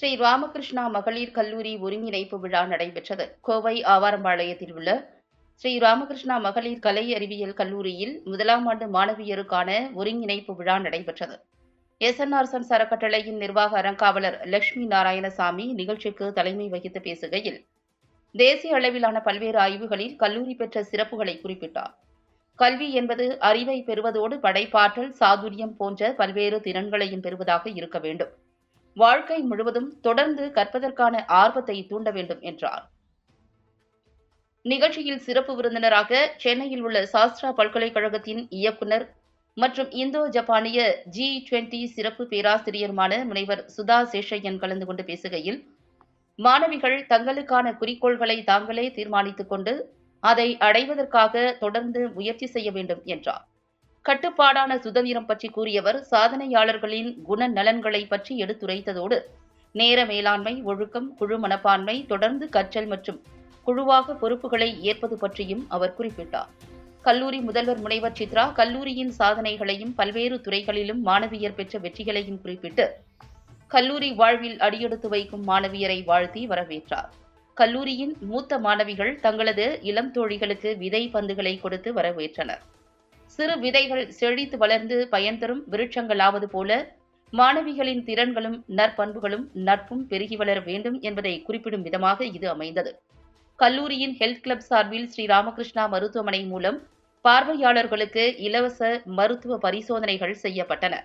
ஸ்ரீ ராமகிருஷ்ணா மகளிர் கல்லூரி ஒருங்கிணைப்பு விழா நடைபெற்றது. கோவை ஆவாரம்பாளையத்தில் உள்ள ஸ்ரீ ராமகிருஷ்ணா மகளிர் கலை அறிவியல் கல்லூரியில் முதலாம் ஆண்டு மாணவியருக்கான ஒருங்கிணைப்பு விழா நடைபெற்றது. எஸ்என்ஆர் சன்ஸ் அறக்கட்டளையின் நிர்வாக அறங்காவலர் லட்சுமி நாராயணசாமி நிகழ்ச்சிக்கு தலைமை வகித்து பேசுகையில், தேசிய அளவிலான பல்வேறு ஆய்வுகளில் கல்லூரி பெற்ற சிறப்புகளை குறிப்பிட்டார். கல்வி என்பது அறிவை பெறுவதோடு படைப்பாற்றல், சாதுரியம் போன்ற பல்வேறு திறன்களையும் பெறுவதாக இருக்க வேண்டும். வாழ்க்கை முழுவதும் தொடர்ந்து கற்பதற்கான ஆர்வத்தை தூண்ட வேண்டும் என்றார். நிகழ்ச்சியில் சிறப்பு விருந்தினராக சென்னையில் உள்ள சாஸ்திரா பல்கலைக்கழகத்தின் இயக்குநர் மற்றும் இந்தோ ஜப்பானிய G20 சிறப்பு பேராசிரியருமான முனைவர் சுதா சேஷையன் கலந்து கொண்டு பேசுகையில், மாணவிகள் தங்களுக்கான குறிக்கோள்களை தாங்களே தீர்மானித்துக் கொண்டு அதை அடைவதற்காக தொடர்ந்து முயற்சி செய்ய வேண்டும் என்றார். கட்டுப்பாடான சுதந்திரம் பற்றி கூறியவர் சாதனையாளர்களின் குணநலன்களை பற்றி எடுத்துரைத்ததோடு, நேர மேலாண்மை, ஒழுக்கம், குழு மனப்பான்மை, தொடர்ந்து கற்றல் மற்றும் குழுவாக பொறுப்புகளை ஏற்பது பற்றியும் அவர் குறிப்பிட்டார். கல்லூரி முதல்வர் முனைவர் சித்ரா கல்லூரியின் சாதனைகளையும் பல்வேறு துறைகளிலும் மாணவியர் பெற்ற வெற்றிகளையும் குறிப்பிட்டு, கல்லூரி வாழ்வில் அடியெடுத்து வைக்கும் மாணவியரை வாழ்த்தி வரவேற்றார். கல்லூரியின் மூத்த மாணவிகள் தங்களது இளம் தோழிகளுக்கு விதை பந்துகளை கொடுத்து வரவேற்றனர். சிறு விதைகள் செழித்து வளர்ந்து பயன் தரும் விருட்சங்களாவது போல மாணவிகளின் திறன்களும் நற்பண்புகளும் நட்பும் பெருகி வளர வேண்டும் என்பதை குறிப்பிடும் விதமாக இது அமைந்தது. கல்லூரியின் ஹெல்த் கிளப் சார்பில் ஸ்ரீ ராமகிருஷ்ணா மருத்துவமனை மூலம் பார்வையாளர்களுக்கு இலவச மருத்துவ பரிசோதனைகள் செய்யப்பட்டன.